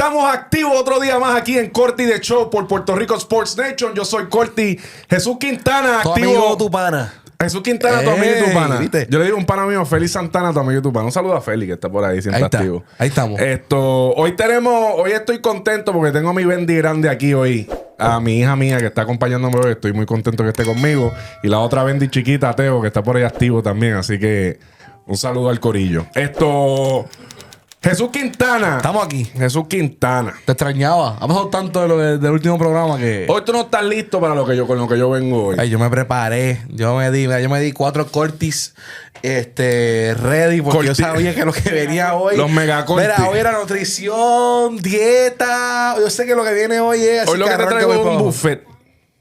estamos activos otro día más aquí en Corti de Show por Puerto Rico Sports Nation. Yo soy Corti. Jesús Quintana, tu activo. amigo, tu pana. Jesús Quintana, tu amigo y tu pana. ¿viste? Yo le digo un pana mío, Félix Santana, tu amigo y tu pana. Un saludo a Félix, que está por ahí, siempre Ahí está, activo. ahí estamos. Hoy estoy contento porque tengo a mi Bendy grande aquí hoy. A mi hija mía que está acompañándome hoy. Estoy muy contento que esté conmigo. Y la otra Bendy chiquita, Teo, que está por ahí activo también. Así que un saludo al corillo. Jesús Quintana. Estamos aquí. Jesús Quintana. Te extrañaba. Ha pasado tanto del último programa que... Hoy tú no estás listo para con lo que yo vengo hoy. Ay, yo me preparé. Yo me di 4 cortis ready porque yo sabía que lo que venía hoy... Los megacortis. Mira, hoy era nutrición, dieta. Yo sé que lo que viene hoy es... Así Hoy lo que te traigo es un buffet.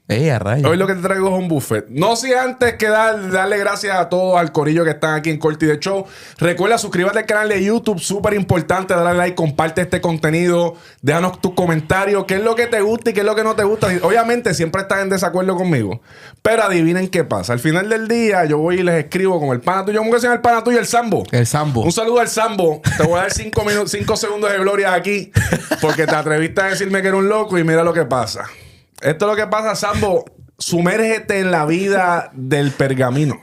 A rayos. Hoy lo que te traigo es un buffet. No sin antes que darle gracias a todos, al corillo que están aquí en Corti de Show. Recuerda suscríbete al canal de YouTube, súper importante, darle like, comparte este contenido, déjanos tus comentarios, qué es lo que te gusta y qué es lo que no te gusta. Obviamente siempre estás en desacuerdo conmigo, pero adivinen qué pasa. Al final del día yo voy y les escribo con el pana tuyo. ¿Cómo que se llama el pana tuyo? El Sambo. El Sambo. Un saludo al Sambo. Te voy a dar 5 segundos de gloria aquí porque te atreviste a decirme que era un loco y mira lo que pasa. Esto es lo que pasa, Sambo. Sumérgete en la vida del pergamino.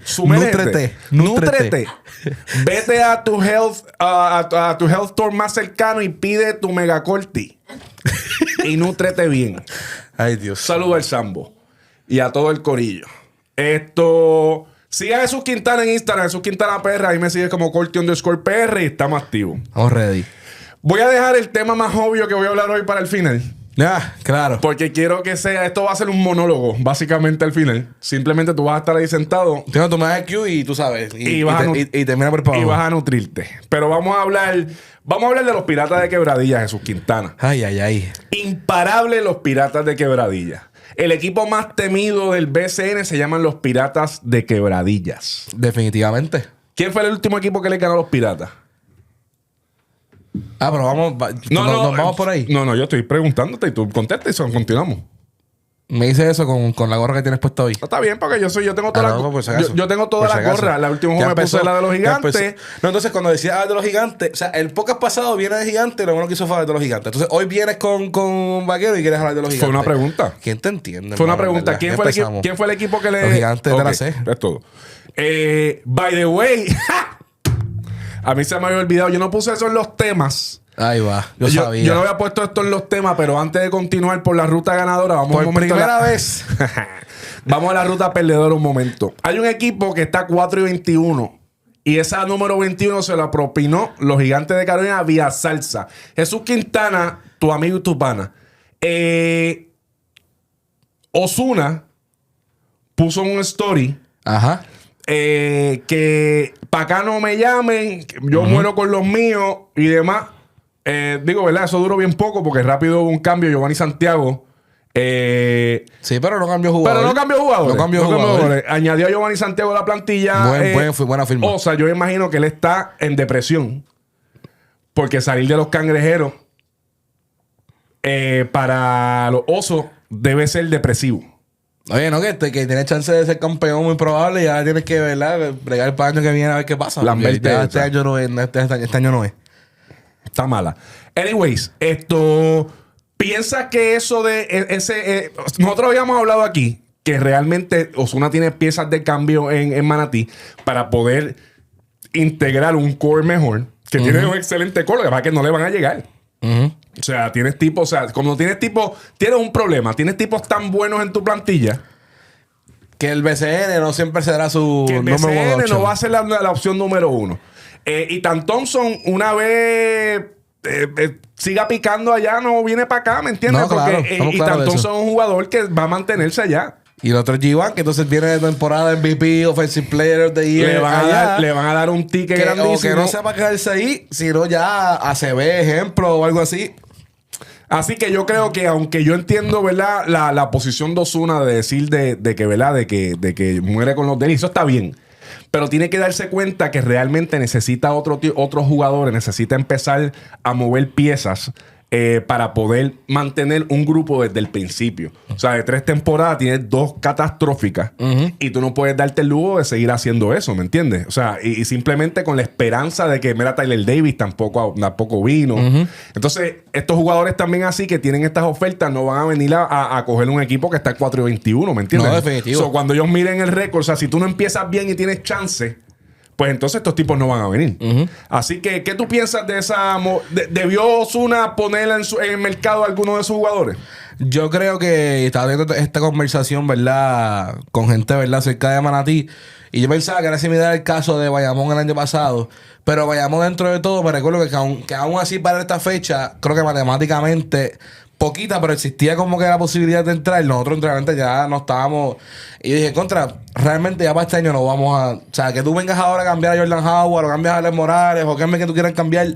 Sumérgete. Nútrete. Vete a tu health store más cercano y pide tu megacorti. Y nútrete bien. Ay, Dios. Saludo al Sambo. Y a todo el corillo. Siga a Jesús Quintana en Instagram, Jesús Quintana PR. Ahí me sigue como Corti_PR y estamos activos. Estamos ready. Voy a dejar el tema más obvio que voy a hablar hoy para el final. Ah, claro. Porque quiero que esto va a ser un monólogo, básicamente al final. Simplemente tú vas a estar ahí sentado. Tú me das el cue y tú sabes. Y termina por y vas a nutrirte. Pero vamos a hablar de los Piratas de Quebradilla, Jesús Quintana. Ay, ay, ay. Imparable los Piratas de Quebradilla. El equipo más temido del BCN se llaman los Piratas de Quebradillas. Definitivamente. ¿Quién fue el último equipo que le ganó a los Piratas? Ah, pero nos vamos por ahí. No, yo estoy preguntándote y tú contestas y continuamos. Me dice eso con la gorra que tienes puesta hoy. No, está bien, porque yo tengo todas yo tengo todas las gorras. La última ya me puse la de los gigantes. No, entonces cuando decía de los gigantes, o sea, el podcast pasado viene de gigantes, lo bueno que hizo fue de los gigantes. Entonces hoy vienes con Vaquero y quieres hablar de los gigantes. Fue una pregunta. ¿Quién te entiende? Fue una pregunta. ¿Quién fue el equipo que le... Los gigantes de la C. Es todo. By the way, a mí se me había olvidado. Yo no puse eso en los temas. Ahí va, yo sabía. Yo no había puesto esto en los temas, pero antes de continuar por la ruta ganadora, vamos por primera vez. Vamos a la ruta perdedora un momento. Hay un equipo que está 4-21 y esa número 21 se la propinó los Gigantes de Carolina vía salsa. Jesús Quintana, tu amigo y tu pana. Ozuna puso un story. Ajá. Que para acá no me llamen, yo muero con los míos y demás. Digo, ¿verdad? Eso duró bien poco porque rápido hubo un cambio. Giovanni Santiago. Sí, pero no cambió jugador. Pero no cambió jugadores. No cambió jugadores. Añadió a Giovanni Santiago a la plantilla. Buena firma. O sea, yo imagino que él está en depresión. Porque salir de los Cangrejeros para los Osos debe ser depresivo. Oye, no, que tiene chance de ser campeón muy probable y ya tienes que, ¿verdad? Bregar para el año que viene a ver qué pasa. Este año no es. Este año no es. Está mala. Anyways, piensa que eso de nosotros habíamos hablado aquí que realmente Ozuna tiene piezas de cambio en Manatí para poder integrar un core mejor, que tiene un excelente core, que pasa que no le van a llegar. O sea, tienes un problema, tienes tipos tan buenos en tu plantilla que el BCN no siempre será su que el BCN no va a ser la opción número 1. Y Tan Thompson, una vez siga picando allá, no viene para acá, ¿me entiendes? No, claro, y Tan Thompson es un jugador que va a mantenerse allá. Y el otro es G1, que entonces viene de temporada MVP, Offensive Player of the Year. Le van a dar un ticket grandísimo. O que no sepa quedarse ahí, sino ya ACB, ejemplo, o algo así. Así que yo creo que, aunque yo entiendo, ¿verdad? La posición de Ozuna de decir de que, ¿verdad? De que muere con los delirios, eso está bien. Pero tiene que darse cuenta que realmente necesita otros jugadores, necesita empezar a mover piezas para poder mantener un grupo desde el principio. O sea, de 3 temporadas tienes 2 catastróficas y tú no puedes darte el lujo de seguir haciendo eso, ¿me entiendes? O sea, y simplemente con la esperanza de que, mira, Tyler Davis tampoco vino. Entonces, estos jugadores también así que tienen estas ofertas no van a venir a coger un equipo que está en 4-21, ¿me entiendes? No, definitivo. So, cuando ellos miren el récord, o sea, si tú no empiezas bien y tienes chance, pues entonces estos tipos no van a venir. Así que, ¿qué tú piensas de esa... ¿Debió Ozuna poner en el mercado a alguno de sus jugadores? Yo creo que estaba teniendo esta conversación, ¿verdad? Con gente, ¿verdad? Cerca de Manatí. Y yo pensaba que era similar al caso de Bayamón el año pasado. Pero Bayamón, dentro de todo, me recuerdo que aún así para esta fecha, creo que matemáticamente... poquita, pero existía como que la posibilidad de entrar. Nosotros realmente ya no estábamos. Y dije, realmente ya para este año no vamos a. O sea, que tú vengas ahora a cambiar a Jordan Howard o cambias a Alex Morales o que tú quieras cambiar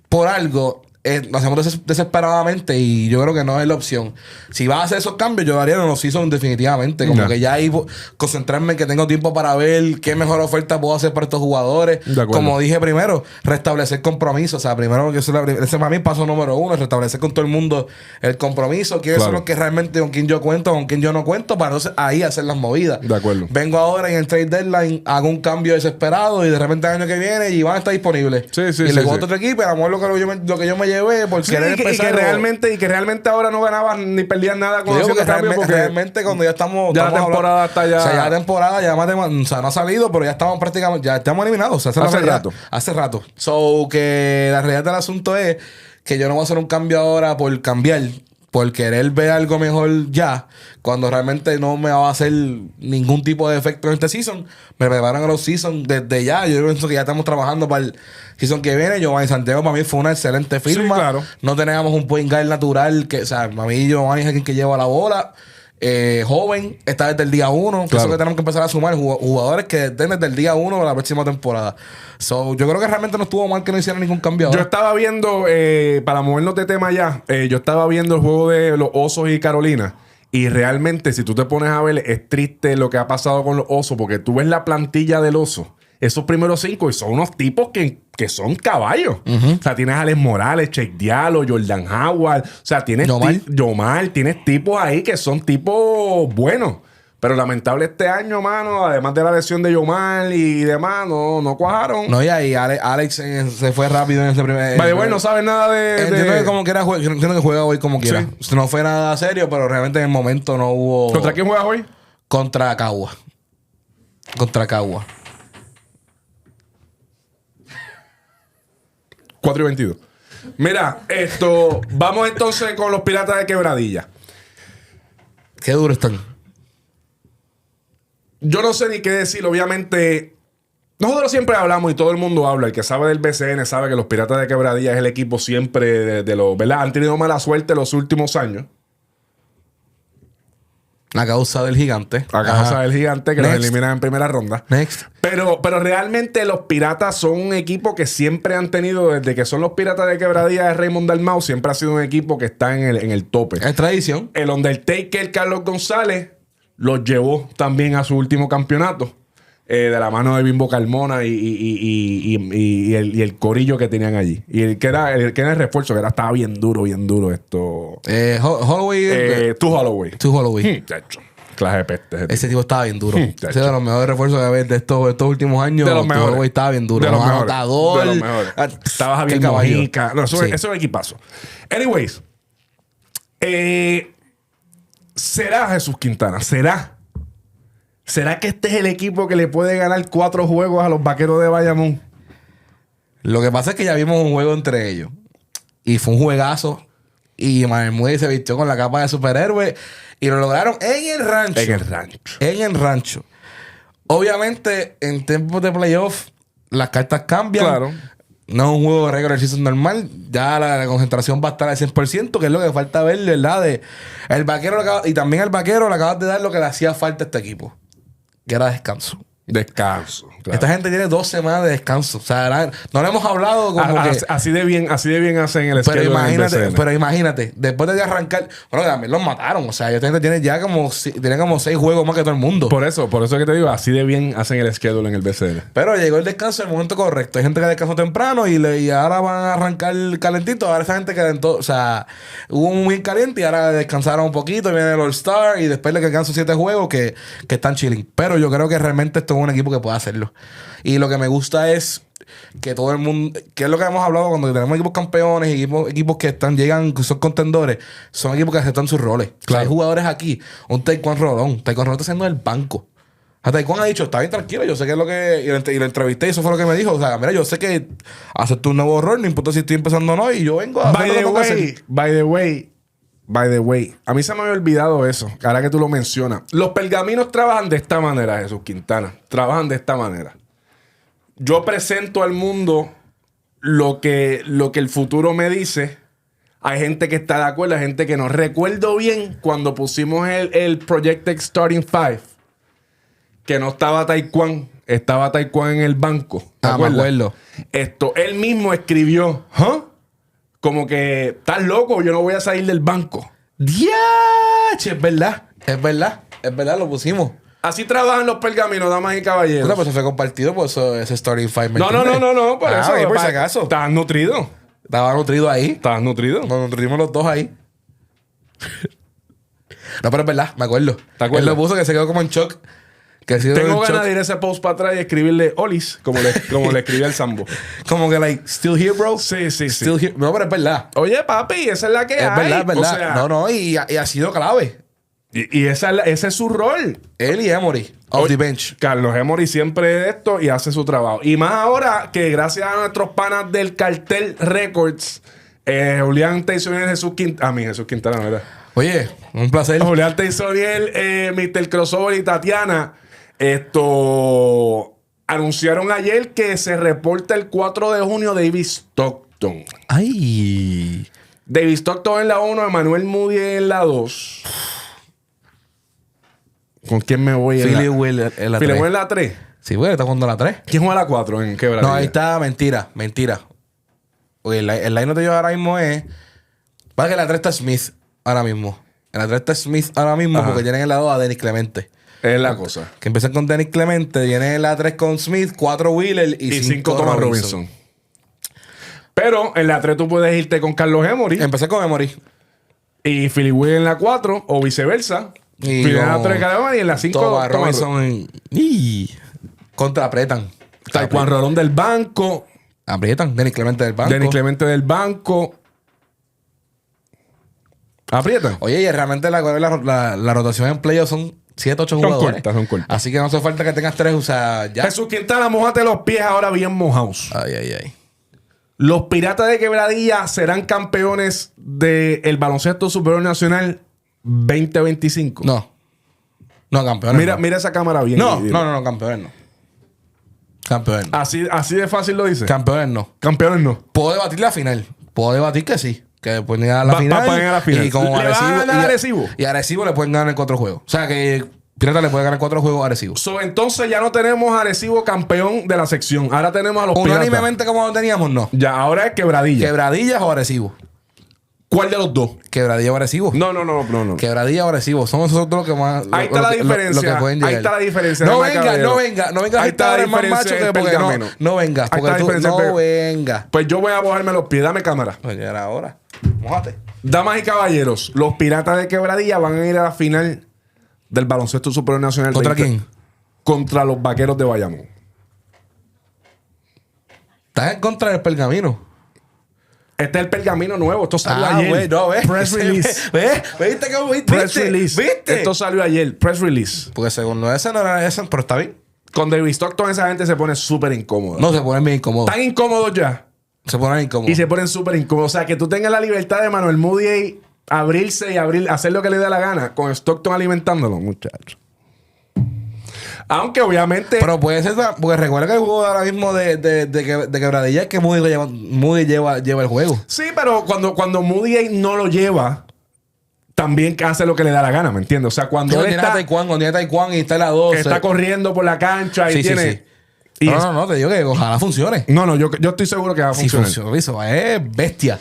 por algo. Lo hacemos desesperadamente y yo creo que no es la opción. Si vas a hacer esos cambios, yo haría los season definitivamente. Como que ya ahí concentrarme en que tengo tiempo para ver qué mejor oferta puedo hacer para estos jugadores. Como dije primero, restablecer compromiso. O sea, primero, que ese para mí paso número 1, restablecer con todo el mundo el compromiso. ¿Quiénes son los que realmente con quién yo cuento, con quién yo no cuento? Para entonces ahí hacer las movidas. De acuerdo. Vengo ahora en el trade deadline, hago un cambio desesperado y de repente el año que viene Iván está disponible. Y le voto a otro equipo y a lo mejor lo que yo me llevé por querer empezar. Y que realmente ahora no ganabas ni perdías nada con ese cambio porque realmente cuando ya estamos la temporada hablando, está ya. O sea, ya la temporada ya o sea, no ha salido, pero ya estamos prácticamente, ya estamos eliminados. O sea, hace rato. So que la realidad del asunto es que yo no voy a hacer un cambio ahora por cambiar, por querer ver algo mejor ya, cuando realmente no me va a hacer ningún tipo de efecto en este season. Me preparan a los seasons desde ya. Yo pienso que ya estamos trabajando para el season que viene. Giovanni Santiago para mí fue una excelente firma. Sí, claro. No teníamos un point guard natural que, o sea, para mí Giovanni es quien que lleva la bola. Joven, está desde el día 1. Claro. Eso que tenemos que empezar a sumar jugadores que estén desde el día 1 de la próxima temporada. So, yo creo que realmente no estuvo mal que no hicieran ningún cambio ahora. Yo estaba viendo, para movernos de tema ya, yo estaba viendo el juego de los Osos y Carolina. Y realmente, si tú te pones a ver, es triste lo que ha pasado con los Osos, porque tú ves la plantilla del Oso, esos primeros 5, y son unos tipos que son caballos. O sea, tienes a Alex Morales, Cheikh Diallo, Jordan Howard. O sea, tienes Yomar, tienes tipos ahí que son tipos buenos. Pero lamentable este año, mano, además de la lesión de Yomar y demás, no cuajaron. No, y ahí Alex se fue rápido en ese primer... Vale, no sabes nada de... Entiendo que como quiera entiendo que juega hoy como quiera. Sí. No fue nada serio, pero realmente en el momento no hubo... ¿Contra quién juegas hoy? Contra Cagua. 4-22. Mira, vamos entonces con los Piratas de Quebradilla. Qué duros están. Yo no sé ni qué decir. Obviamente, nosotros siempre hablamos y todo el mundo habla. El que sabe del BCN sabe que los Piratas de Quebradilla es el equipo siempre de los... ¿verdad? Han tenido mala suerte los últimos años. A causa del gigante. A causa del gigante que los eliminan en primera ronda. Pero realmente los Piratas son un equipo que siempre han tenido, desde que son los Piratas de Quebradilla de Raymond Dalmau, siempre ha sido un equipo que está en el tope. Es tradición. El Undertaker Carlos González los llevó también a su último campeonato. De la mano de Bimbo Carmona y el corillo que tenían allí. Y el que era el refuerzo, que estaba bien duro esto. Holloway. Tu Holloway. Clase de peste. Ese tipo estaba bien duro. Ese es de los mejores refuerzos que había de estos últimos años. De los mejores. Holloway estaba bien duro. De los mejores. Estaba Javier Mojica. No, eso es equipazo. Anyways. ¿Será Jesús Quintana? ¿Será que este es el equipo que le puede ganar 4 juegos a los Vaqueros de Bayamón? Lo que pasa es que ya vimos un juego entre ellos. Y fue un juegazo. Y Manuel se vistió con la capa de superhéroe. Y lo lograron en el rancho. Obviamente, en tiempos de playoff, las cartas cambian. Claro. No es un juego de regular season normal. Ya la concentración va a estar al 100%, que es lo que falta ver, ¿verdad? Y también al Vaquero le acabas de dar lo que le hacía falta a este equipo, que era descanso. Descanso. Claro. Esta gente tiene 2 semanas de descanso. O sea, no le hemos hablado como que... Así de bien hacen el Pero schedule en el imagínate, BCN. después de arrancar... Bueno, también los mataron. O sea, esta gente tiene ya como 6 juegos más que todo el mundo. Por eso que te digo, así de bien hacen el schedule en el BCN. Pero llegó el descanso en el momento correcto. Hay gente que descansó temprano y ahora van a arrancar calentito. Ahora esa gente calentó. O sea, hubo un muy caliente y ahora descansaron un poquito. Viene el All-Star y después le descansan 7 juegos que están chilling. Pero yo creo que realmente esto es un equipo que puede hacerlo. Y lo que me gusta es que todo el mundo, que es lo que hemos hablado cuando tenemos equipos campeones, equipos que llegan, que son contendores, son equipos que aceptan sus roles. Claro. O sea, hay jugadores aquí, un Taekwondo Rodón. Taekwondo Rodón está haciendo el banco. A Taekwondo ha dicho, está bien tranquilo, yo sé que es lo que... Y lo entrevisté y eso fue lo que me dijo. O sea, mira, yo sé que acepto un nuevo rol, no importa si estoy empezando o no, y yo vengo a hacer lo que tengo que hacer. By the way, a mí se me había olvidado eso, ahora que tú lo mencionas. Los pergaminos trabajan de esta manera, Jesús Quintana. Trabajan de esta manera. Yo presento al mundo lo que el futuro me dice. Hay gente que está de acuerdo, hay gente que no. Recuerdo bien cuando pusimos el Projected Starting 5, que no estaba Taekwondo, estaba Taekwondo en el banco. ¿Te acuerdas? Me acuerdo. Él mismo escribió, ¿huh? Como que, estás loco, yo no voy a salir del banco. ¡Diache! Es verdad, lo pusimos. Así trabajan los pergaminos, damas y caballeros. Pues se fue compartido por eso, ese Starting 5. No, por eso. Por si acaso. Estabas nutrido. Estaba nutrido ahí. Estabas nutrido. Nos nutrimos los dos ahí. No, pero es verdad, me acuerdo. ¿Te acuerdas? Él lo puso que se quedó como en shock. Tengo ganas de ir a ese post para atrás y escribirle Olis, como le escribí al Sambo. Como que, like, still here, bro. Sí. Still here. No, pero es verdad. Oye, papi, esa es la que hay. Es verdad. O sea, no, y ha sido clave. Y ese es su rol. Él y Emory, off the bench. Carlos Emory siempre de esto y hace su trabajo. Y más ahora que gracias a nuestros panas del Cartel Records, Julián Teisoniel, Jesús Quintana, ¿verdad? Oye, un placer. Julián Teisoniel, Mr. Crossover y Tatiana, anunciaron ayer que se reporta el 4 de junio David Stockton. Ay. David Stockton en la 1, Emmanuel Moody en la 2. ¿Con quién me voy? Philly Will en la 3. ¿Philly Will en la 3? Sí, güey, está jugando la 3. ¿Quién juega la 4 en Quebradilla? No, ahí está, mentira. Oye, el line de yo ahora mismo es... Para que la 3 está Smith ahora mismo. En la 3 está Smith ahora mismo. Ajá. Porque tienen en la 2 a Dennis Clemente. Es la cosa. Que empiezan con Dennis Clemente, viene en la 3 con Smith, 4 Wheeler y 5 Thomas Robinson. Pero en la 3 tú puedes irte con Carlos Emory. Empecé con Emory. Y Philly Will en la 4 o viceversa. Y en la 3 y en la 5 Thomas Robinson. Contra apretan. Taekwondo Rolón del banco. Aprietan. Dennis Clemente del banco. Aprietan. Oye, y realmente la rotación en playoffs son 7, 8 jugadores. Son cortas. Así que no hace falta que tengas 3. O sea, ya. Jesús Quintana, mójate los pies ahora bien mojados. Ay. Los Piratas de Quebradilla serán campeones del baloncesto superior nacional 2025. No, campeones. Mira esa cámara bien. No, campeones no. Campeones no. Así de fácil lo dice. Campeones no. Puedo debatir la final. Puedo debatir que sí. Que pueden llegar a la final. Y como ¿Le van a ganar a Arecibo? Y a Arecibo le pueden ganar en 4 juegos. O sea que Pirata le puede ganar 4 juegos a Arecibo. Entonces ya no tenemos a Arecibo campeón de la sección. Ahora tenemos a los Piratas. Unánimemente como lo teníamos, no. Ya, ahora es Quebradilla. ¿Quebradillas o Arecibo? ¿Cuál de los dos? Quebradilla o Arecibo. No. Quebradilla o Arecibo. Son esos dos los que más... Ahí está la diferencia. Lo que pueden llegar. Ahí está la diferencia. No venga. Ahí está la diferencia del pergamino. No venga. Porque tú no venga. Pues yo voy a mojarme los pies. Dame cámara. Pues ya era ahora. Mójate. Damas y caballeros, los Piratas de Quebradilla van a ir a la final del baloncesto superior nacional. ¿Contra quién? Contra los Vaqueros de Bayamón. ¿Estás en contra del pergamino? Este es el pergamino nuevo. Esto salió ayer. Güey, no, ¿ves? Press release. ¿Viste cómo viste? Press release. ¿Viste? Esto salió ayer. Press release. Porque según ese no era ese, pero está bien. Con David Stockton esa gente se pone súper incómoda. No, se ponen bien incómodos. Están incómodos ya. Se ponen incómodos. Y se ponen súper incómodos. O sea, que tú tengas la libertad de Manuel Moody abrirse y hacer lo que le dé la gana con Stockton alimentándolo, muchachos. Aunque obviamente... Pero puede ser... Porque recuerda que el juego ahora mismo de Quebradilla es que Moody lleva el juego. Sí, pero cuando Moody no lo lleva, también hace lo que le da la gana, ¿me entiendes? O sea, cuando él está, cuando tiene Taekwondo y está en la 12. está corriendo por la cancha y tiene... Sí. Y no, te digo que ojalá funcione. No, yo estoy seguro que va a funcionar. Si funciona, eso es bestia.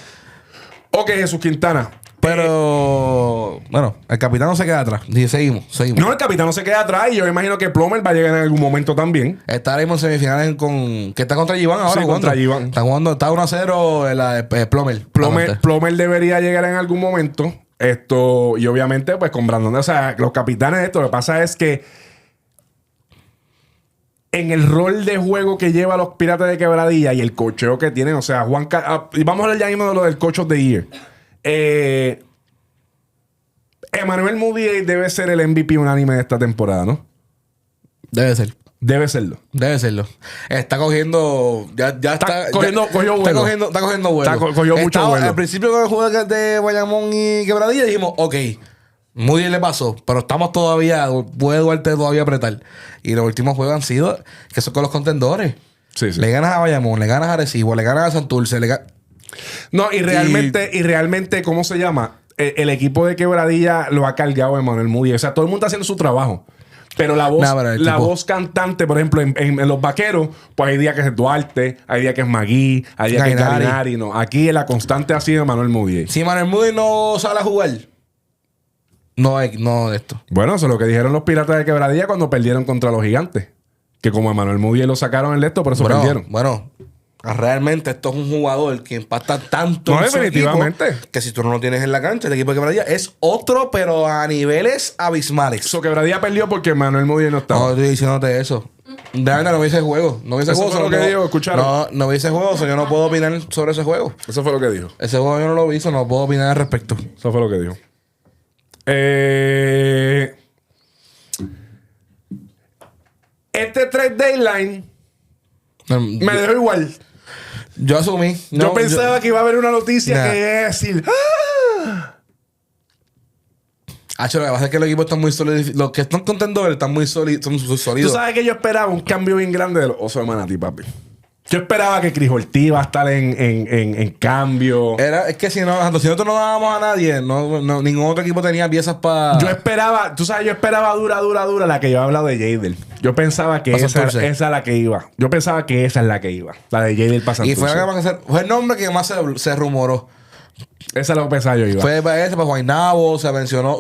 Ok, Jesús Quintana. Pero, bueno, el capitán no se queda atrás. Y seguimos. No, el capitán no se queda atrás y yo me imagino que Plomer va a llegar en algún momento también. Estaremos en semifinales que está contra Giván ahora. Sí, contra Giván. Está jugando, está 1-0 Plomer. Plomer debería llegar en algún momento. Y obviamente, pues con Brandon. O sea, los capitanes lo que pasa es que en el rol de juego que lleva los Piratas de Quebradilla y el cocheo que tienen, o sea, y vamos a hablar ya mismo de lo del Coach of the Year. Emmanuel Moody debe ser el MVP unánime de esta temporada, ¿no? Debe ser. Debe serlo. Debe serlo. Está cogiendo... Cogiendo vuelo. Está cogiendo vuelo. Cogió mucho vuelo. Al principio con el juego de Bayamón y Quebradilla dijimos, ok, muy bien le pasó, pero estamos todavía... Puede Duarte todavía apretar. Y los últimos juegos han sido... Que son con los contendores. Sí. Le ganas a Bayamón, le ganas a Arecibo, le ganas a Santurce, No, y realmente, ¿cómo se llama? El equipo de Quebradilla lo ha cargado Emmanuel Moody. O sea, todo el mundo está haciendo su trabajo. Pero la voz cantante, por ejemplo, en los Vaqueros, pues hay días que es Duarte, hay días que es Magui, hay días que es Galinari. No. Aquí la constante ha sido Emmanuel Moody. Si Emmanuel Moody no sale a jugar, no de esto. Bueno, eso es lo que dijeron los Piratas de Quebradilla cuando perdieron contra los Gigantes. Que como Emmanuel Moody lo sacaron el esto, por eso perdieron. Bueno, realmente esto es un jugador que impacta tanto en definitivamente equipo, que si tú no lo tienes en la cancha, el equipo de Quebradilla es otro, pero a niveles abismales. Quebradilla perdió porque Emmanuel Moody no estaba. No, estoy diciéndote eso. Realmente no vi ese juego. No vi ese juego. Eso fue lo que dijo, escucharon. No vi ese juego, yo no puedo opinar sobre ese juego. Eso fue lo que dijo. Ese juego yo no lo vi, no puedo opinar al respecto. Eso fue lo que dijo. Este trade deadline me dejó igual. Yo asumí. Yo pensaba que iba a haber una noticia que iba a decir... Lo que pasa es que los equipos están muy sólidos. Los que están contendores están muy sólidos. Tú sabes que yo esperaba un cambio bien grande de los Osos de Manatí, papi. Yo esperaba que Chris Ortiz iba a estar en cambio. Es que si nosotros no dábamos a nadie, ningún otro equipo tenía piezas para... Yo esperaba dura la que yo he hablado de Jadel. Yo pensaba que esa es la que iba. Yo pensaba que esa es la que iba. La de Jadel para Santurce. Y fue el nombre que más se rumoró. Esa es lo que pensaba yo iba. Fue para ese, para Guaynabo, se mencionó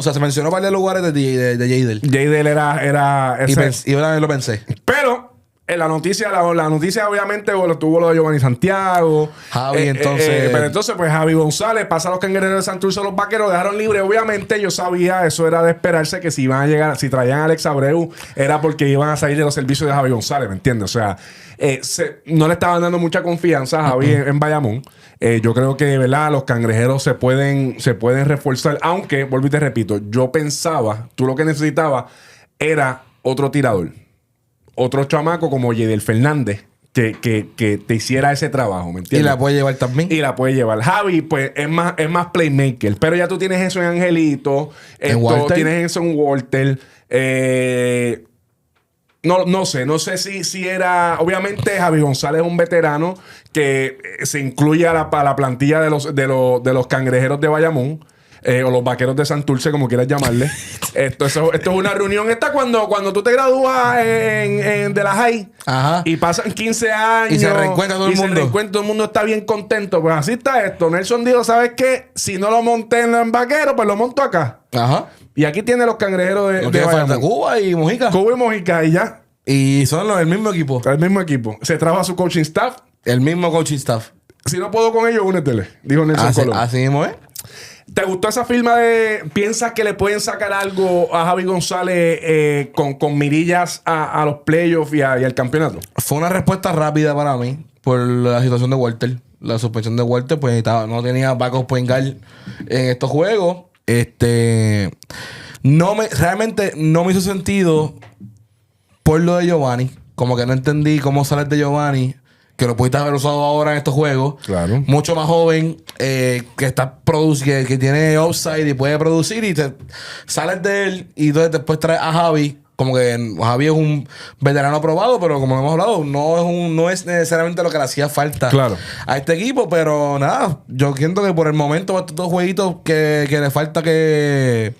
varios lugares de Jadel. Jadel era ese. Y yo también lo pensé. Pero... la noticia obviamente lo tuvo lo de Giovanni Santiago. Javi, entonces... pero entonces, pues Javi González pasa a los Cangrejeros de Santurce, los Vaqueros dejaron libre. Obviamente, yo sabía, eso era de esperarse que si iban a llegar, si traían a Alex Abreu, era porque iban a salir de los servicios de Javi González, ¿me entiendes? O sea, no le estaban dando mucha confianza a Javi en Bayamón. Yo creo que, ¿verdad? Los Cangrejeros se pueden reforzar. Aunque, vuelvo y te repito, yo pensaba, tú lo que necesitabas era otro tirador. Otro chamaco como Yedel Fernández que te hiciera ese trabajo, ¿me entiendes? Y la puede llevar también. Y la puede llevar. Javi, pues, es más playmaker. Pero ya tú tienes eso en Angelito. Tienes eso en Walter. No sé si era... Obviamente, Javi González es un veterano que se incluye a la plantilla de los Cangrejeros de Bayamón. O los Vaqueros de Santurce, como quieras llamarle. Esto es una reunión. Cuando tú te gradúas de la high. Ajá. Y pasan 15 años. Y se reencuentra todo el mundo. Todo el mundo está bien contento. Pues así está esto. Nelson dijo, ¿sabes qué? Si no lo monté en Vaquero, pues lo monto acá. Ajá. Y aquí tiene los Cangrejeros de Bayamón. Cuba y Mojica. Cuba y Mojica y ya. Y son el mismo equipo. El mismo equipo. Se trabaja su coaching staff. El mismo coaching staff. Si no puedo con ellos, únetele. Dijo Nelson Colón. Así mismo es. ¿Te gustó esa firma piensas que le pueden sacar algo a Javi González con mirillas a los playoffs y al campeonato? Fue una respuesta rápida para mí por la situación de Walter. La suspensión de Walter, pues no tenía backup point guard en estos juegos. Realmente no me hizo sentido por lo de Giovanni. Como que no entendí cómo sale de Giovanni, que lo pudiste haber usado ahora en estos juegos. Claro. Mucho más joven, que tiene upside y puede producir, y te sales de él y entonces después traes a Javi Como que Javi es un veterano probado, pero como hemos hablado, no es necesariamente lo que le hacía falta a este equipo. Pero nada, yo siento que por el momento, estos dos jueguitos que le falta que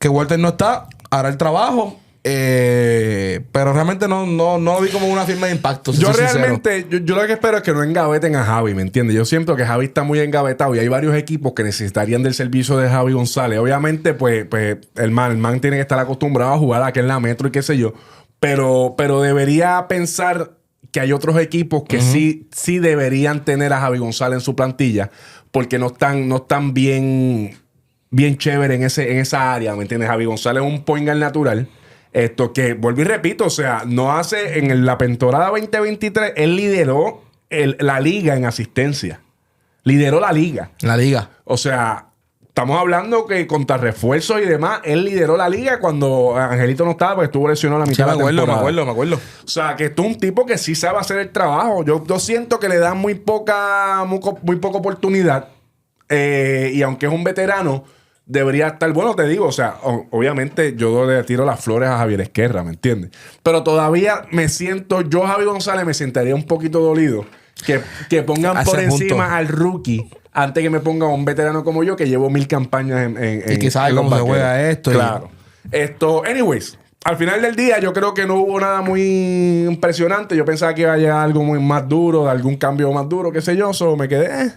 Walter no está, hará el trabajo. Pero realmente no lo vi como una firma de impacto. Yo realmente, yo lo que espero es que no engaveten a Javi, ¿me entiendes? Yo siento que Javi está muy engavetado y hay varios equipos que necesitarían del servicio de Javi González. Obviamente, pues el man tiene que estar acostumbrado a jugar aquí en la Metro y qué sé yo. Pero debería pensar que hay otros equipos que sí deberían tener a Javi González en su plantilla porque no están bien chévere en esa área, ¿me entiendes? Javi González es un point guard natural. Esto que, vuelvo y repito, o sea, en la temporada 2023, él lideró la liga en asistencia. Lideró la liga. La liga. O sea, estamos hablando que contra refuerzos y demás, él lideró la liga cuando Angelito no estaba porque estuvo lesionado la mitad de la temporada. Me acuerdo. O sea, que esto es un tipo que sí sabe hacer el trabajo. Yo siento que le dan muy poca oportunidad. Y aunque es un veterano, debería estar, bueno, te digo, o sea, obviamente yo le tiro las flores a Javier Esquerra, ¿me entiendes? Pero todavía Javi González me sentaría un poquito dolido que pongan por encima al rookie antes que me ponga un veterano como yo que llevo 1000 campañas y que sabe cómo se juega esto. Claro. Anyways, al final del día yo creo que no hubo nada muy impresionante. Yo pensaba que iba a llegar algo muy más duro, algún cambio más duro, qué sé yo, solo me quedé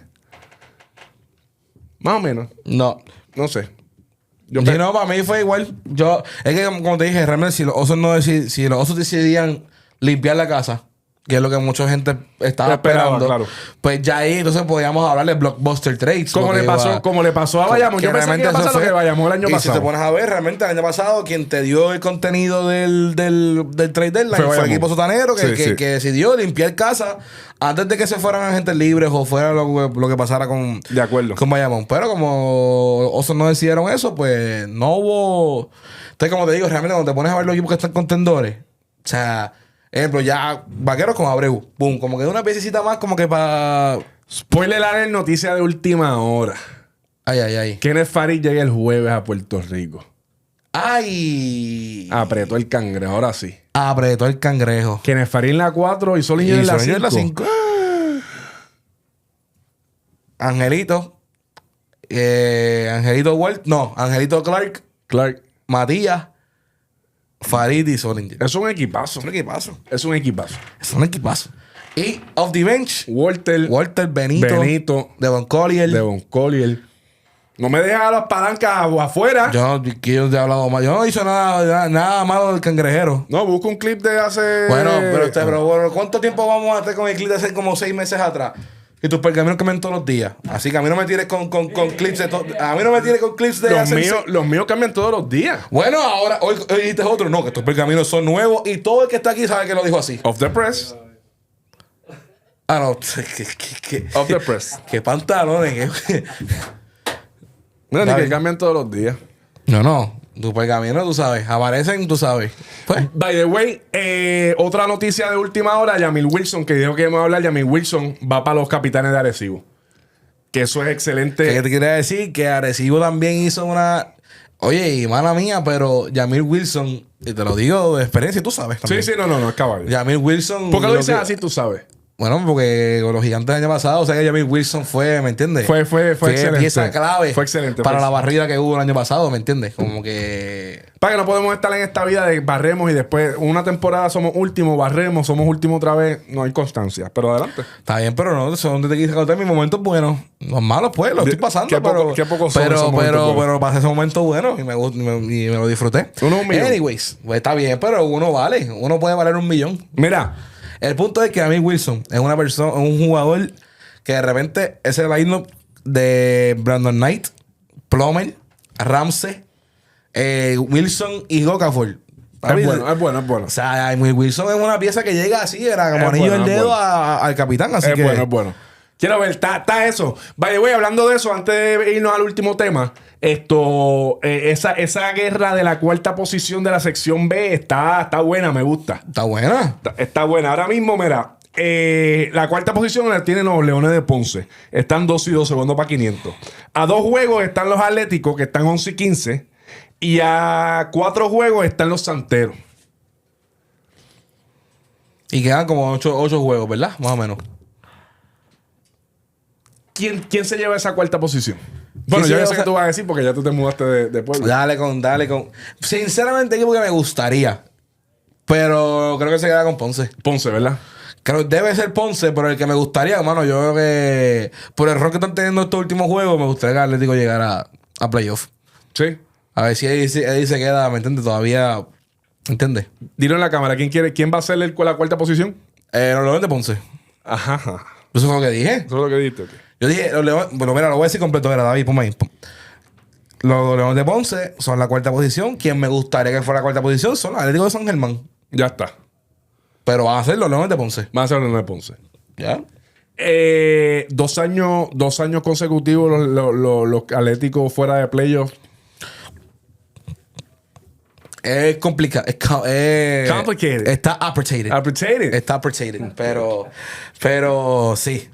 más o menos. No sé. No, para mí fue igual. Es que como te dije, realmente si los Osos decidían limpiar la casa, que es lo que mucha gente estaba esperando, claro. Pues ya ahí entonces podíamos hablar de blockbuster trades. Como le pasó a Bayamón. Yo pensé que iba a pasar lo que Bayamón el año pasado. Si te pones a ver, realmente el año pasado quien te dio el contenido del trade deadline fue el equipo sotanero que decidió limpiar casa antes de que se fueran agentes libres o fuera lo que pasara con Bayamón. Pero como Osos no decidieron eso, pues no hubo... Entonces, como te digo, realmente cuando te pones a ver los equipos que están contendores, o sea... Ejemplo, ya Vaqueros con Abreu. Boom. Como que una piececita más como que para... Spoiler alert, noticia de última hora. Ay. Kenneth Farid llega el jueves a Puerto Rico. ¡Ay! Apretó el cangrejo, ahora sí. Apretó el cangrejo. Kenneth Farid en la 4 y Soliño en la 5. Angelito. Angelito Walt. No, Angelito Clark. Matías. Farid y Solinger. Es un equipazo. Es un equipazo. Y off the bench, Walter Benito. Devon Collier. No me dejes a las palancas afuera. Yo te he hablado mal. Yo no hice nada malo del cangrejero. No, busco un clip de hace... Bueno, pero ¿cuánto tiempo vamos a estar con el clip de hace como 6 meses atrás? Y tus pergaminos cambian todos los días. Así que a mí no me tires con clips de todo. A mí no me tires con clips de los míos cambian todos los días. Bueno, ahora hoy dijiste otro. No, que estos pergaminos son nuevos y todo el que está aquí sabe que lo dijo así. Off the press. No. Off the press. Qué pantalones. No, ni que cambian todos los días. No. Tus pergaminos, tú sabes. Aparecen, tú sabes. Pues. By the way, otra noticia de última hora. Yamil Wilson, que dijo que íbamos a hablar. Yamil Wilson va para los Capitanes de Arecibo. Que eso es excelente. ¿Qué te quería decir? Que Arecibo también hizo una... Oye, y mala mía, pero Yamil Wilson, y te lo digo de experiencia, tú sabes también. Sí, no, es caballo. Yamil Wilson... ¿Por qué lo dices así, tú sabes? Bueno, porque con los Gigantes del año pasado, o sea que Yamil Wilson fue, ¿me entiendes? Fue excelente. Pieza clave. Fue excelente. Para la barrida que hubo el año pasado, ¿me entiendes? Como que... Para que no podemos estar en esta vida de barremos y después una temporada somos últimos, barremos, somos últimos otra vez. No hay constancia. Pero adelante. Está bien, pero no, son donde te quise contar mis momentos buenos. Los malos, pues, los estoy pasando. Qué poco son esos pero pasé ese momento bueno y me lo disfruté. Uno un millón. Anyways, pues está bien, pero uno vale. Uno puede valer 1 millón. Mira. El punto es que Yamil Wilson es una persona, un jugador que de repente ese line-up de Brandon Knight, Plummer, Ramsey, Wilson y Okafor. Es bueno. O sea, Wilson es una pieza que llega así, era como anillo del dedo al capitán. Así que... Es bueno. Quiero ver, está eso. Vaya, voy hablando de eso, antes de irnos al último tema. Esa guerra de la 4ª posición de la sección B está buena, me gusta. Está buena. Está buena. Ahora mismo, mira, la 4ª posición la tienen los Leones de Ponce. Están 2 y 2, segundo para 500. A 2 juegos están los Atléticos, que están 11 y 15. Y a 4 juegos están los Santeros. Y quedan como 8 juegos, ¿verdad? Más o menos. ¿Quién se lleva esa cuarta posición? Bueno, yo sé que tú vas a decir porque ya tú te mudaste de pueblo. Dale con. Sinceramente, equipo que me gustaría. Pero creo que se queda con Ponce. Ponce, ¿verdad? Creo que debe ser Ponce, pero el que me gustaría, hermano, yo creo que por el error que están teniendo estos últimos juegos, me gustaría que Atlético llegara a playoff. Sí. A ver si Eddie se queda, ¿me entiendes? Todavía. ¿Entiendes? Dilo en la cámara. ¿Quién va a ser la cuarta posición? Los Leones de Ponce. Ajá. Eso fue lo que dije. Eso es lo que dijiste. Okay. Yo dije, los Leones. Bueno, mira, lo voy a decir completo. Mira, David, ponme ahí. Los Leones de Ponce son la cuarta posición. Quien me gustaría que fuera la cuarta posición son los Atléticos de San Germán. Ya está. Pero van a ser los Leones de Ponce. Van a ser los Leones de Ponce. ¿Ya? 2 años consecutivos los Atléticos fuera de playoff. Es complicado. Complicated. Está appreciated. Appreciated. Está appreciated. Pero sí.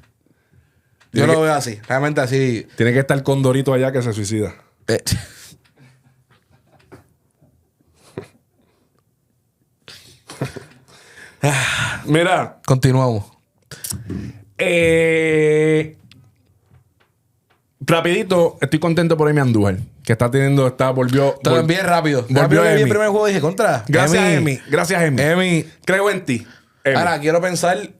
Yo lo veo así. Realmente así. Tiene que estar Condorito allá que se suicida. Mira. Continuamos. Rapidito, estoy contento por Emi Andújar, que volvió. Te lo envié rápido. Volvió Rápido que vi Emi. el primer juego y dije, contra. Gracias, Emi. Gracias, Emi. Emi. Creo en ti. Emi. Ahora, quiero pensar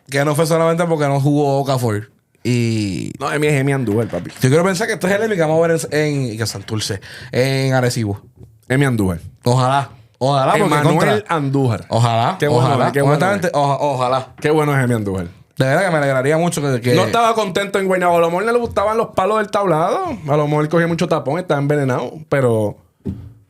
que no fue solamente porque no jugó Okafor. Y No, Emi es Emi Andújar, papi. yo quiero pensar que esto es el Emi que vamos a ver en Santurce, en Arecibo. Emi Andújar. Ojalá. Ojalá, porque Emanuel Andújar. Ojalá. Qué bueno, ojalá. qué bueno Honestamente, ojalá. Qué bueno es Emi Andújar. De verdad que me alegraría mucho que... No estaba contento en Guaynabo. A lo mejor no le gustaban los palos del tablado. A lo mejor cogía mucho tapón, estaba envenenado. Pero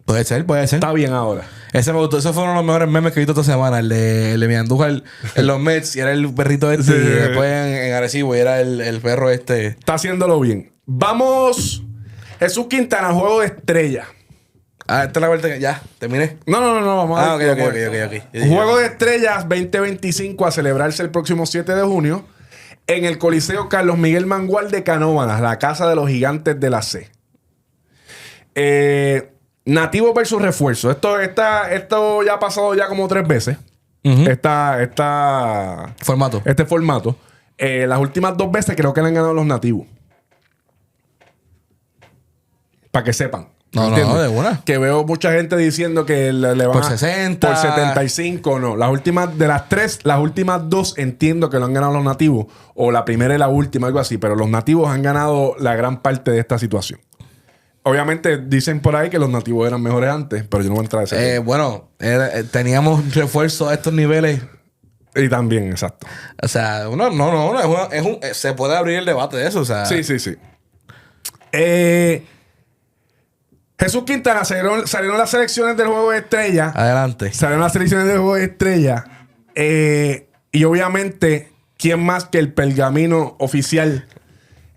Puede ser. está bien ahora. Ese me gustó. Esos fueron los mejores memes que he visto esta semana. El de mi Andújar en los Mets. Y era el perrito este. Sí. Y después en Arecibo. Y era el perro este. Está haciéndolo bien. Vamos. Jesús Quintana, juego de estrella. Esta es la vuelta que... Ya, terminé. No. Vamos a ver. Ok. Juego de Estrellas 2025 a celebrarse el próximo 7 de junio en el Coliseo Carlos Miguel Mangual de Canóvanas, la casa de los gigantes de la C. Nativo versus refuerzo. Esto ya ha pasado ya como 3 veces. Formato. Este formato. Las últimas 2 veces creo que le han ganado los nativos. Para que sepan. No, de una. Que veo mucha gente diciendo que le van Por 60. Por 75, no. Las últimas, de las 3, las últimas 2 entiendo que lo han ganado los nativos. O la primera y la última, algo así. Pero los nativos han ganado la gran parte de esta situación. Obviamente dicen por ahí que los nativos eran mejores antes, pero yo no voy a entrar a ese tema. Bueno, teníamos refuerzo a estos niveles. Y también, exacto. O sea, se puede abrir el debate de eso. O sea, Sí. Jesús Quintana salieron las selecciones del juego de estrella. Adelante. Salieron las selecciones del juego de estrella. Y obviamente, ¿quién más que el pergamino oficial?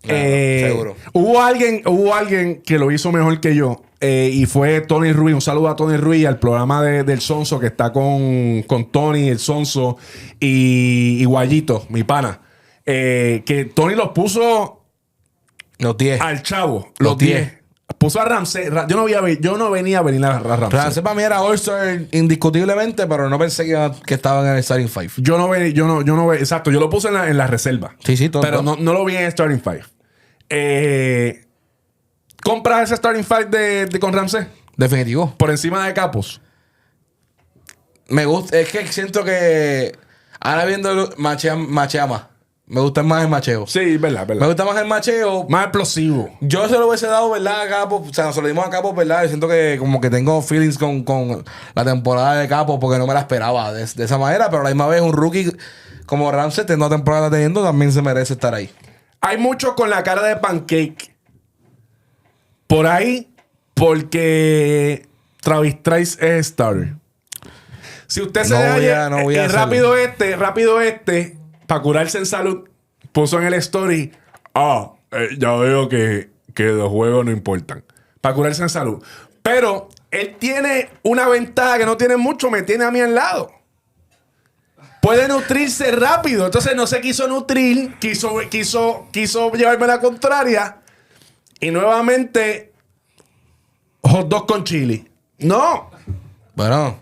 Seguro. Hubo alguien que lo hizo mejor que yo. Y fue Tony Ruiz. Un saludo a Tony Ruiz, al programa del Sonso, que está con Tony, el Sonso y Guayito, mi pana. Que Tony los puso Los 10. al chavo. Los 10. Puso a Ramsey. Yo no venía a venir a Ramsey. Ramsey para mí era All-Star indiscutiblemente, pero no pensé que estaba en el Starting 5. Yo no venía. Exacto, yo lo puse en la reserva. Sí, todo. Pero no lo vi en el Starting 5. ¿Compras ese Starting 5 con Ramsey? Definitivo. Por encima de Capos. Me gusta. Es que siento que ahora viendo machea más. Me gusta más el macheo. Sí, verdad. Me gusta más el macheo. Más explosivo. Yo se lo hubiese dado, ¿verdad? A Capo. O sea, se lo dimos a Capo, ¿verdad? Yo siento que como que tengo feelings con la temporada de Capo porque no me la esperaba de esa manera. Pero a la misma vez un rookie como Ramsey, teniendo la temporada teniendo, también se merece estar ahí. Hay muchos con la cara de pancake por ahí porque Travis Trice es starter. Si usted se rápido para curarse en salud, puso en el story, ya veo que los juegos no importan. Para curarse en salud. Pero él tiene una ventaja que no tiene mucho, me tiene a mí al lado. Puede nutrirse rápido. Entonces no se quiso nutrir, quiso llevarme la contraria. Y nuevamente, hot dog con chili. No. Bueno,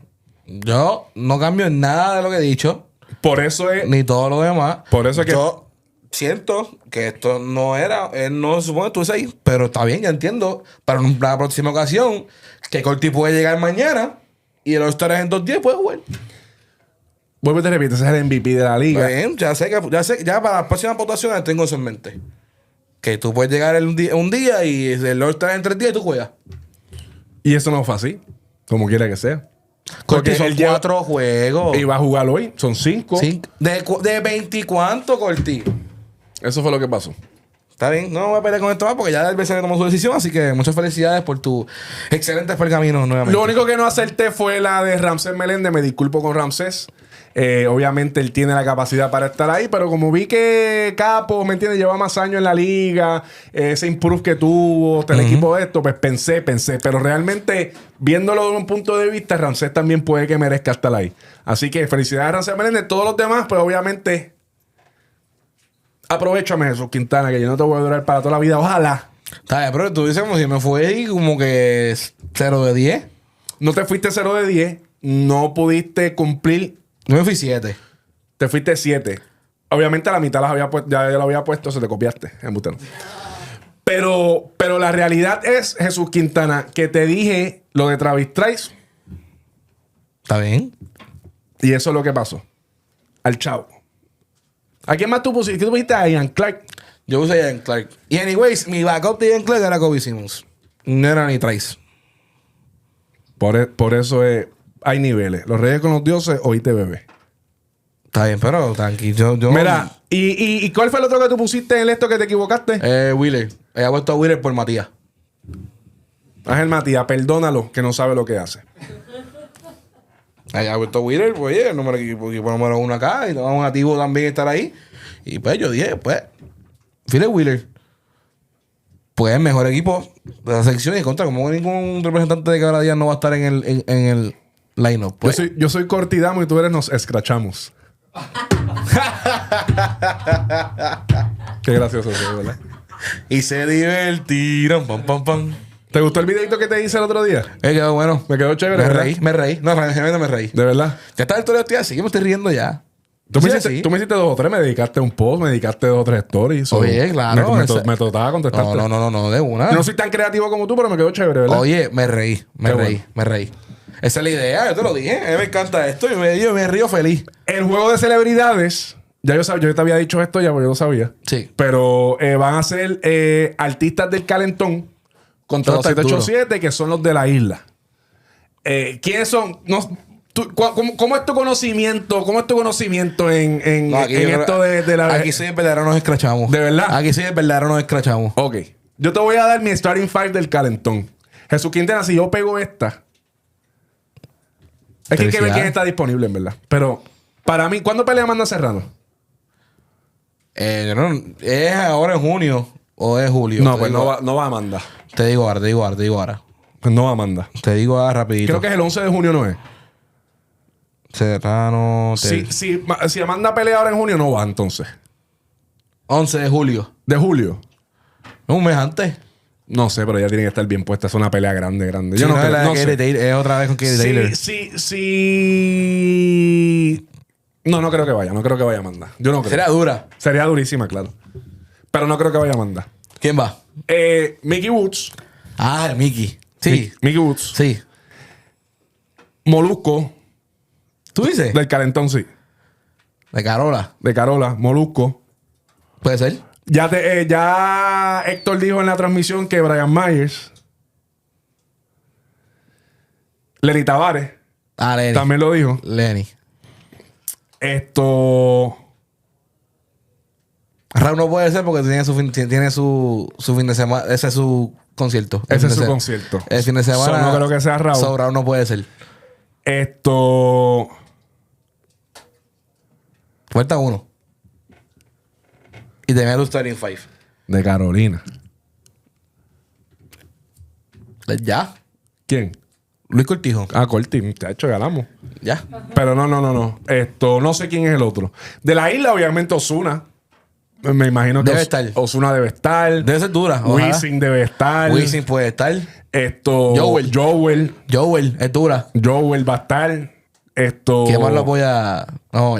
yo no cambio nada de lo que he dicho. Por eso es... ni todo lo demás. Por eso es que... Yo siento que esto no era, él no se supone que estuviese ahí, pero está bien, ya entiendo. Para una próxima ocasión, que Corti puede llegar mañana y el All-Star en 2 días puede jugar. Vuelvo y te repito, ese es el MVP de la liga. Bien, ya para las próximas votaciones tengo eso en mente. Que tú puedes llegar un día y el All-Star en 3 días y tú juegas. Y eso no fue así, como quiera que sea. Corti son él lleva- 4 juegos. Y va a jugar hoy, son 5. De 20 y cuánto, Corti. Eso fue lo que pasó. Está bien, no me voy a pelear con esto más porque ya el BCN tomó su decisión. Así que muchas felicidades por tu excelente pergamino nuevamente. Lo único que no acerté fue la de Ramsés Meléndez. Me disculpo con Ramsés. Obviamente él tiene la capacidad para estar ahí, pero como vi que Capo, ¿me entiendes? Lleva más años en la liga, ese improve que tuvo, el equipo de esto, pues pensé. Pero realmente, viéndolo de un punto de vista, Ramsés también puede que merezca estar ahí. Así que felicidades a Ramsés Meléndez. Todos los demás, pues obviamente, aprovechame, Jesús Quintana, que yo no te voy a durar para toda la vida. Ojalá. Está bien, pero tú dices como si me fue ahí como que 0 de 10. No te fuiste 0 de 10, no pudiste cumplir. No me fui 7. Te fuiste 7. Obviamente a la mitad las había ya lo había puesto, se te copiaste. Embustero. Pero la realidad es, Jesús Quintana, que te dije lo de Travis Trice Está bien. y eso es lo que pasó. Al chavo. ¿A quién más tú pusiste? ¿Qué tú pusiste? A Ian Clark. Yo usé a Ian Clark. Y anyways, mi backup de Ian Clark era Kobe Simmons. No era ni Trice. Por eso hay niveles. Los Reyes con los Dioses, oíste bebé. Está bien, pero tranquilo. Yo Mira, ¿y cuál fue el otro que tú pusiste en esto que te equivocaste? Wheeler. He puesto a Wheeler por Matías. Ángel Matías, perdónalo, que no sabe lo que hace. He puesto a Wheeler, pues oye, el equipo número 1 acá. Y vamos a Tibo también estar ahí. Y pues yo dije, pues, Philip Wheeler. Pues el mejor equipo de la sección y contra, como ningún representante de cada día no va a estar en el line-up. Pues. Yo soy Cortidamo y tú eres nos escrachamos. Qué gracioso eso, ¿verdad? Y se divertieron. Pam, pam, pam. ¿Te gustó el videito que te hice el otro día? Quedó bueno. Me quedó chévere, Me ¿verdad? reí. No, realmente me reí. De verdad. Ya está el historia estoy así que me estoy riendo ya. Tú me, Sí, hiciste, sí. tú me hiciste 2 o 3, me dedicaste un post, me dedicaste 2 o 3 stories. So, Oye, claro, Me trataba de contestarte. No, de una. Yo no soy tan creativo como tú, pero me quedó chévere, ¿verdad? Oye, me reí. Qué Me reí. Esa es la idea, yo te lo dije. A mí me encanta esto y me río feliz. El juego de celebridades, ya yo te había dicho esto ya, porque yo lo sabía. Sí. Pero van a ser artistas del calentón contra los Todo está 787, que son los de la isla. ¿Quiénes son? ¿Cómo es tu conocimiento? ¿Cómo es tu conocimiento en No, aquí esto de la... Aquí sí es verdadero nos escrachamos. ¿De verdad? Aquí sí es verdadero nos escrachamos. Ok. Yo te voy a dar mi starting five del calentón. Jesús Quintana, si yo pego esta... Es que hay que ver quién está disponible, en verdad. Pero, para mí, ¿cuándo pelea Amanda Serrano? ¿Es ahora en junio o es julio? No, pues no va Amanda. Te digo ahora. Pues no va Amanda. Te digo ahora rapidito. Creo que es el 11 de junio, ¿no es? Serrano. Si Amanda pelea ahora en junio, no va entonces. 11 de julio. ¿De julio? Un mes antes. No sé, pero ya tiene que estar bien puesta. Es una pelea grande. Yo Sí, no es creo. la de No Katie sé. Taylor. Es otra vez con Katie Taylor. Sí. No creo que vaya. No creo que vaya Amanda. Yo no creo. Será dura. Sería durísima, claro. Pero no creo que vaya Amanda. ¿Quién va? Mickey Woods. Ah, el Mickey. Sí. Mickey Woods. Sí. Molusco. ¿Tú dices? Del calentón, sí. De Carola. De Carola. Molusco. Puede ser. Ya Héctor dijo en la transmisión que Brian Myers, Lenny Tavares, Ah, Lenny. también lo dijo. Lenny. Raúl no puede ser porque tiene su fin de semana. Ese es su concierto. Ese es su concierto. El fin de semana. So, no creo que sea Raúl. So, Raúl no puede ser. Falta uno. Y tenía tu starting five. De Carolina. Ya. ¿Quién? Luis Cortijo. Corti, muchacho, ganamos. Ya. Pero no. No sé quién es el otro. De la isla, obviamente, Ozuna. Me imagino que Debe estar. Ozuna debe estar. Debe ser dura. ojalá. Wisin debe estar. Wisin puede estar. Joel Joel es dura. va a estar. ¿Quién más lo apoya? No,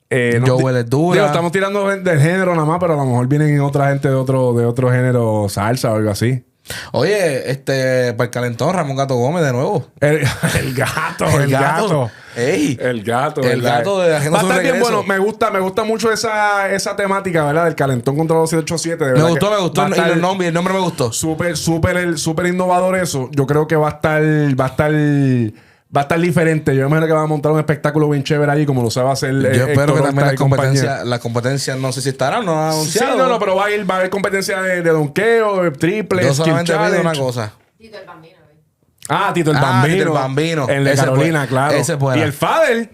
Joel es dura. Digo, estamos tirando del género nada más, pero a lo mejor vienen otra gente de otro género, salsa o algo así. Oye, para el calentón, Ramón Gato Gómez de nuevo. El gato, el gato. Ey. El gato, El ¿verdad? gato de haciendo Va a su estar bien regreso. bueno. Me gusta mucho esa temática, ¿verdad? Del calentón contra los 787. De Me verdad gustó, que me gustó. va a estar Y el nombre me gustó. súper innovador eso. Yo creo que va a estar diferente. Yo imagino que van a montar un espectáculo bien chévere allí, como lo sabe hacer. Yo espero que también Horta y compañía. las competencias, no sé si estarán, no han Sí, anunciado. no, pero va a haber competencia de donqueo, de triple, Yo skill solamente pido challenge. una cosa. Tito el Bambino. Tito el Ah, Bambino. Tito el Bambino. El de Ese Carolina, puede- claro. ese puede. Y el Fader.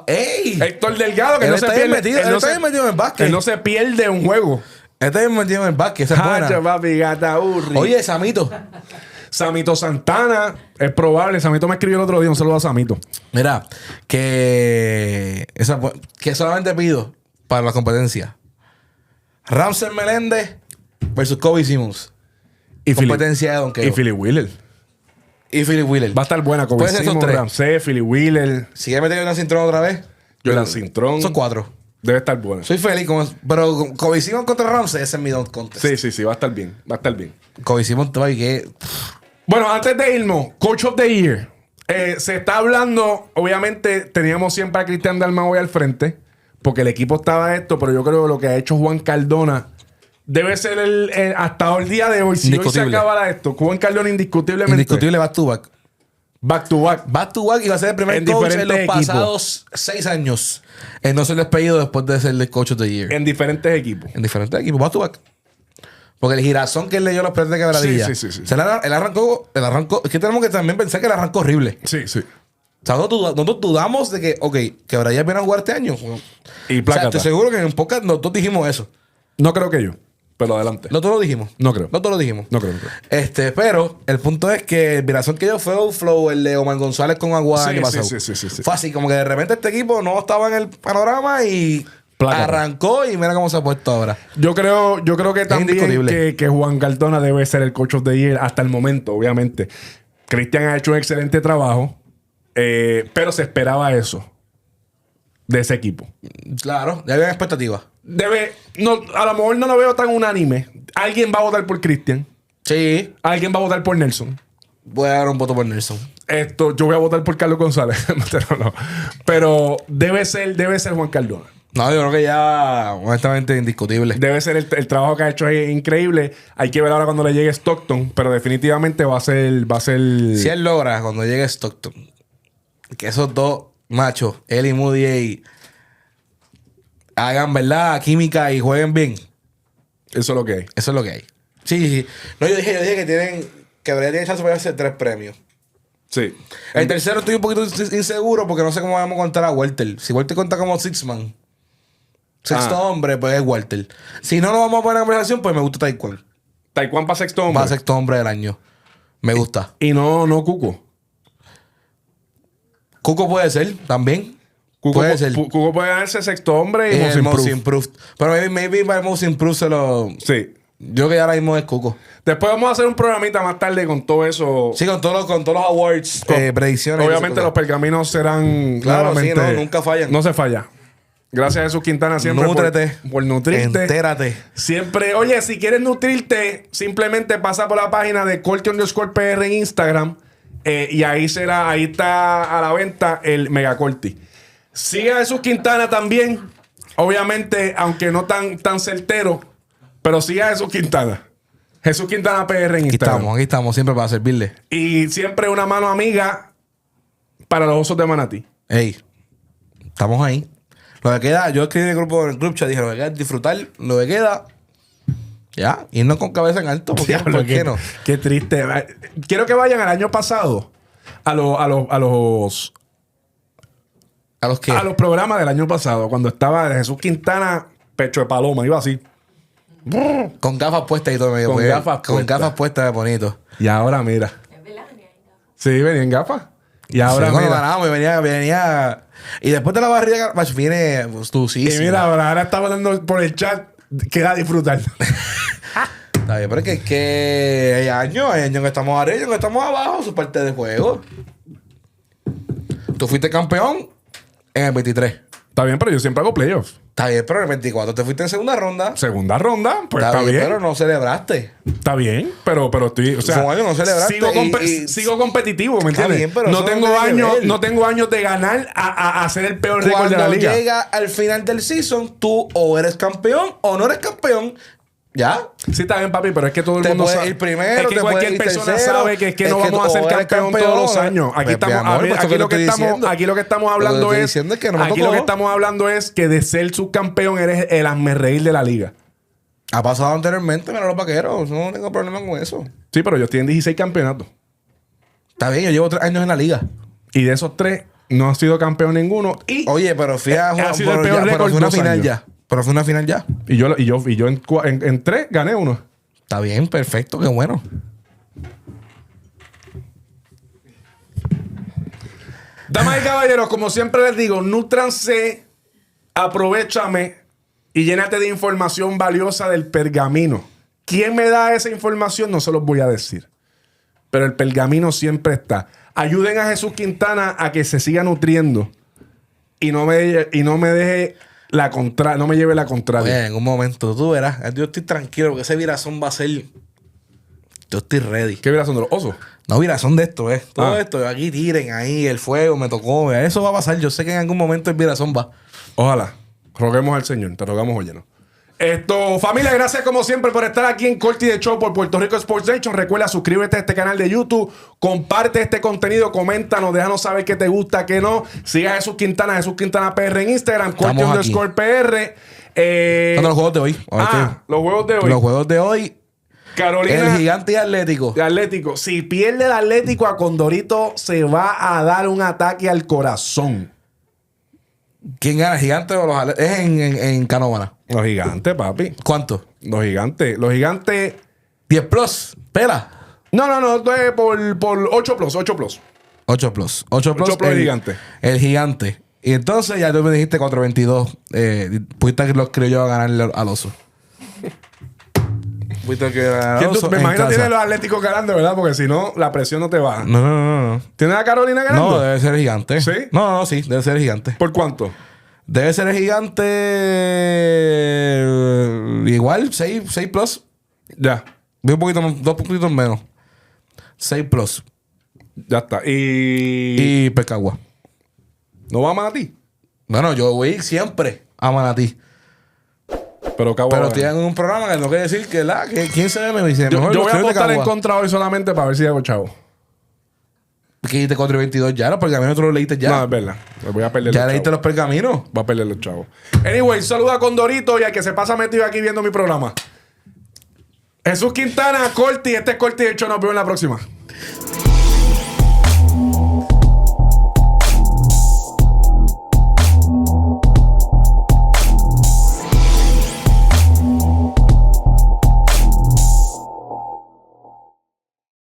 ¡Ey! Héctor Delgado, que Él no se está pierde. bien metido, él está bien metido en el básquet. Él no se pierde un juego. Este es metido en el básquet, esa es buena. Hacha, papi, gata, urri. Oye, Samito. Samito Santana, es probable. Samito me escribió el otro día. Un saludo a Samito. Mira, que solamente pido para la competencia. Ramsey Meléndez versus Kobe Simmons. Competencia de donkeo. Y Philip Wheeler. Y Philip Wheeler. Va a estar buena. Kobe Puede ser esos Simmons, tres. Ramsey, Philip Wheeler, Si me metido en Cintrón otra vez. Jordan Cintrón. Son 4. Debe estar buena. Soy feliz con eso. Pero con Kobe Simmons contra Ramsey, ese es mi dunk contest. Sí, va a estar bien. Va a estar bien. Kobe Simmons, que Bueno, antes de irnos, Coach of the Year. Se está hablando, obviamente, teníamos siempre a Cristian Dalmau al frente, porque el equipo estaba esto, pero yo creo que lo que ha hecho Juan Cardona debe ser hasta el día de hoy. Si hoy se Indiscutible. acabara esto, Juan Cardona indiscutiblemente. indiscutible back to back. Back to back. Back to back y va a ser el primer En coach en diferentes los equipos. pasados 6 años en no ser despedido después de ser el coach of the year. En diferentes equipos. En diferentes equipos, back to back. Porque el girasón que él leyó los planes de Quebradilla. Sí. Él arrancó. Es que tenemos que también pensar que él arrancó horrible. Sí. O sea, nosotros dudamos de que, ok, Quebradilla viene a jugar este año. Y O sea, plácata. estoy seguro que en podcast nosotros dijimos eso. No creo que yo, pero adelante. Nosotros lo dijimos. No creo. Nosotros lo dijimos. No creo. Pero el punto es que el girasón que yo fue un flow, el de Omar González con Aguada Sí, el año pasado. sí. Fue así, como que de repente este equipo no estaba en el panorama y Plácata. arrancó y mira cómo se ha puesto ahora. Yo creo que también indiscutible. que Juan Cardona debe ser el coach of the year hasta el momento, obviamente. Cristian ha hecho un excelente trabajo, pero se esperaba eso de ese equipo. Claro, ya había expectativas. A lo mejor no lo veo tan unánime. Alguien va a votar por Cristian, Sí, alguien va a votar por Nelson. voy a dar un voto por Nelson. Yo voy a votar por Carlos González. No. Pero debe ser Juan Cardona. No, yo creo que ya, honestamente, indiscutible. Debe ser el trabajo que ha hecho es increíble. Hay que ver ahora cuando le llegue Stockton, pero definitivamente va a ser. Si él logra, cuando llegue Stockton, que esos dos machos, él y Moody, hagan, ¿verdad?, química y jueguen bien. Eso es lo que hay. Eso es lo que hay. Sí. No, yo dije que debería tener chance para hacer 3 premios. Sí. El tercero estoy un poquito inseguro porque no sé cómo vamos a contar a Walter. Si Walter cuenta como six-man, sexto hombre, pues es Walter. Si no lo vamos a poner en conversación, pues me gusta Taekwondo. Taekwondo para sexto hombre. Va a sexto hombre del año. Me gusta. Y no Cuco. Cuco puede ser también. Puede ser. Cuco puede ganarse sexto hombre y El Most Most Improved. Improved. Pero maybe para el Most Improved se lo... Sí. Yo que ya ahora mismo es Cuco. Después vamos a hacer un programita más tarde con todo eso. Sí, con todos los awards, predicciones. Obviamente los pergaminos serán Claro, sí, nuevamente- no, nunca fallan. No se falla. Gracias a Jesús Quintana siempre Nútrete. por nutrirte. Entérate. Siempre, oye, si quieres nutrirte, simplemente pasa por la página de Corti_PR en Instagram. Y ahí está a la venta el Megacorti. Sigue a Jesús Quintana también. Obviamente, aunque no tan certero, pero sigue a Jesús Quintana. Jesús Quintana PR en Instagram. Aquí estamos, siempre para servirle. Y siempre una mano amiga para los osos de Manatí. Ey, estamos ahí. Lo que queda, yo escribí en el group chat, dije, lo que queda es disfrutar, lo que queda, ya, irnos con cabeza en alto, porque Diablo, ¿por qué no? Qué triste. Quiero que vayan al año pasado a los ¿A los qué? a los programas del año pasado, cuando estaba Jesús Quintana, pecho de paloma, iba así. Con gafas puestas y todo medio. Con pues, gafas con puestas. gafas puestas de bonito. Y ahora mira. Es verdad, venía ahí. Sí, venía en gafas. Y ahora Sí, cuando mira. ganamos, venía. Y después de la barriga, pues, viene Y mira, ahora estaba hablando por el chat. Queda disfrutar. Está bien, pero es que hay años que estamos arriba, hay años que estamos abajo, su parte de juego. Tú fuiste campeón en el 23. Está bien, pero yo siempre hago playoffs. Está bien, pero en el 24 te fuiste en segunda ronda. Segunda ronda, pues está bien. Pero no celebraste. Está bien, pero estoy, o sea, Como año no celebraste sigo competitivo, ¿me entiendes? bien, pero no eso tengo no tiene que años, ver. no tengo años de ganar a ser el peor récord de la Cuando liga. llega al final del season, tú o eres campeón o no eres campeón. ¿Ya? Sí, está bien, papi, pero es que todo el Te mundo puedes sabe. ir primero, es que te puedes cualquier ir persona tercero. sabe que es que no Es que vamos a tú ser o eres campeón campeón, todos los años. Aquí mi estamos, amor, pues eso aquí que lo te que estoy estamos, diciendo. aquí lo que estamos Lo que hablando te estoy es, diciendo es que no me aquí tocó. lo que estamos hablando es que de ser subcampeón eres el hazmerreír de la liga. Ha pasado anteriormente, mira los vaqueros. No tengo problema con eso. Sí, pero yo estoy en 16 campeonatos. Está bien, yo llevo 3 años en la liga. Y de esos 3 no ha sido campeón ninguno. Y Oye, pero fui a ha sido el pero peor pero récord fue una 2 final años. ya. Pero fue una final ya. yo en 3 gané uno. Está bien, perfecto, qué bueno. Damas y caballeros, como siempre les digo, nútranse, aprovéchame y llénate de información valiosa del pergamino. ¿Quién me da esa información? No se los voy a decir. Pero el pergamino siempre está. Ayuden a Jesús Quintana a que se siga nutriendo y no me deje no me lleve la contraria. Oye, en un momento, tú verás. Yo estoy tranquilo porque ese virazón va a ser. Yo estoy ready. ¿Qué virazón de los osos? No, virazón de esto, Todo Ah. esto. Aquí tiren ahí, el fuego me tocó. Eso va a pasar. Yo sé que en algún momento el virazón va. Ojalá. Roguemos al Señor. Te rogamos, óyenos. Familia, gracias como siempre por estar aquí en Corti de Show por Puerto Rico Sports Nation. Recuerda, suscríbete a este canal de YouTube, comparte este contenido, coméntanos, déjanos saber qué te gusta, qué no. Siga a Jesús Quintana PR en Instagram, Corti_PR. Son los juegos de hoy. Los juegos de hoy. Los juegos de hoy. Carolina. El Gigante y Atlético. De Atlético. Si pierde el Atlético a Condorito, se va a dar un ataque al corazón. ¿Quién gana, el Gigante o los Atléticos? Es en Canóvana. Los gigantes, papi. ¿Cuánto? Los gigantes. 10 plus. Pela. No. Esto es por 8 plus. 8 plus. 8 plus el Gigante. El Gigante. Y entonces ya tú me dijiste 4-22. Pudiste que los creo yo a ganarle al Oso. Pudiste que ganar al Oso. Me en imagino que casa. tiene los Atléticos ganando, ¿verdad? Porque si no, la presión no te baja. No. ¿Tienes a Carolina ganando? No, debe ser el Gigante. ¿Sí? No, sí, debe ser el Gigante. ¿Por cuánto? Debe ser el Gigante. Igual, 6 plus. Ya. Vi un poquito, 2 puntitos menos. 6 plus. Ya está. Y Pecagua. ¿No va más a ti? Bueno, yo voy siempre a Manatí. Pero Cagua Pero va a estoy ganar. en un programa que no quiere decir que quién se me dice. Yo Mejor voy los a Creos de apostar en Cagua. contra hoy solamente para ver si hago chavo. Que dijiste 4-22 ya, ¿no? Porque a mí otro lo leíste ya. No, es verdad. Me voy a perder Ya los leíste chavos. los pergaminos. Va a perder los chavos. Anyway, saluda a Condorito y al que se pasa metido aquí viendo mi programa. Jesús Quintana, Corti. Este es Corti de hecho. Nos vemos en la próxima.